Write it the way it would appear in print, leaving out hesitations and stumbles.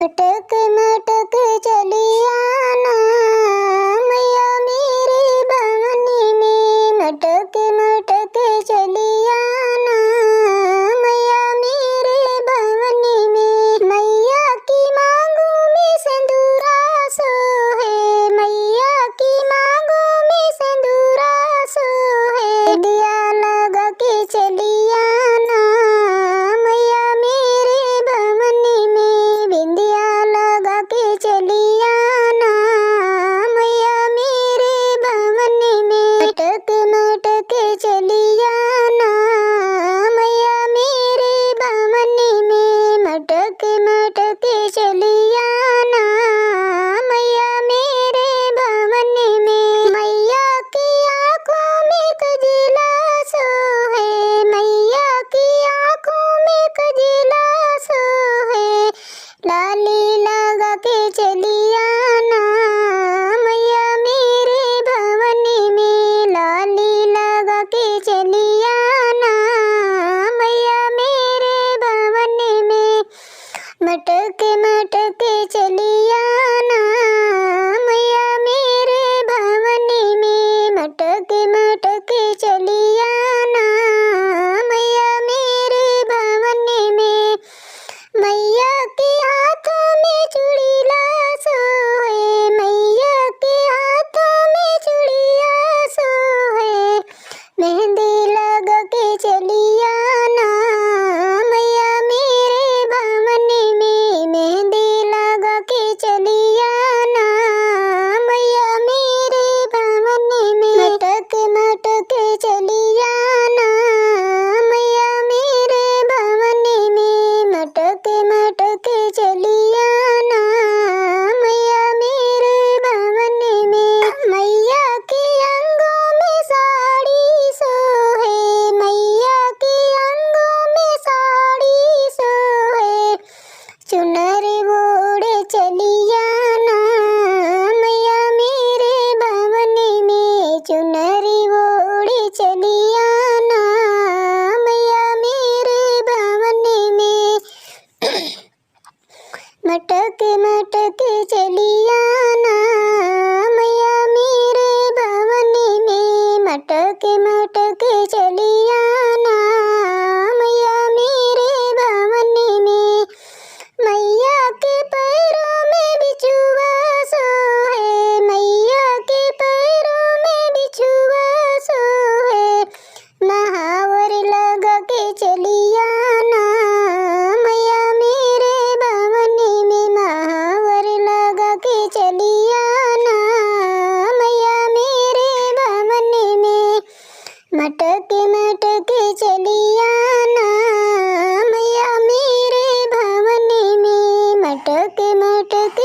मटक मटक चली आना मैया मेरे भवनी में। मटक मटक चली आना मैया मेरे भवनी में। मैया की मांगों में सिंदूरा सोहे, मैया की मांगों में सिंदूरा सोहे। दिया लगा के चली आना मैया मेरे भवनी में। बिंदिया लगा के चली आना मैया मेरे भवनी में। मटक मटक चली आना मैया मेरे भवनी में। मटक मटक चली आना मैया मेरे भवनी में। मैया की आंखों में कजला सोहे, मैया की आंखों में कजला सोहे। लाली लगा के चली आना मैया मेरे भवनी में। लाली लगा के चली आना मैया मेरे भवनी में। मटक मटक चली आना मैया मेरे भवनी में। मटक मटक चली आना मैया मेरे भवनी में। मैया के हाथों में चूड़िया सोहे, मैया के हाथों में चूड़िया सोहे। मेहंदी लगा के चली आना मैया मेरे भवनी में। मेहंदी लगा के चली आना मैया मेरे भवनी में। मटक मटक चली आना मैया मेरे भवनी में। मटक मटक चली आना मैया मेरे भवनी में। मैया के अंगों में साड़ी सोहे, मैया के अंगों में साड़ी सोहे। चुनरी ओढ़े चली आना मैया मेरे भवनी में। चुनरी ओढ़े चली आना मैया मेरे भवनी में। मटक मटक चली आना मैया मेरे भवनी में। मटक मटक चली आना मैया मेरे भवनी में। मैया के पैरों में बिछुआ सोहे, मैया के पैरों में बिछुआ सोहे। महावर लगा के चली आना मैया मेरे भवनी में। महावर लगा के चली आना मैया मेरे भवनी में। मटक मटक चली आना मैया मेरे भवनी में। मटक मटक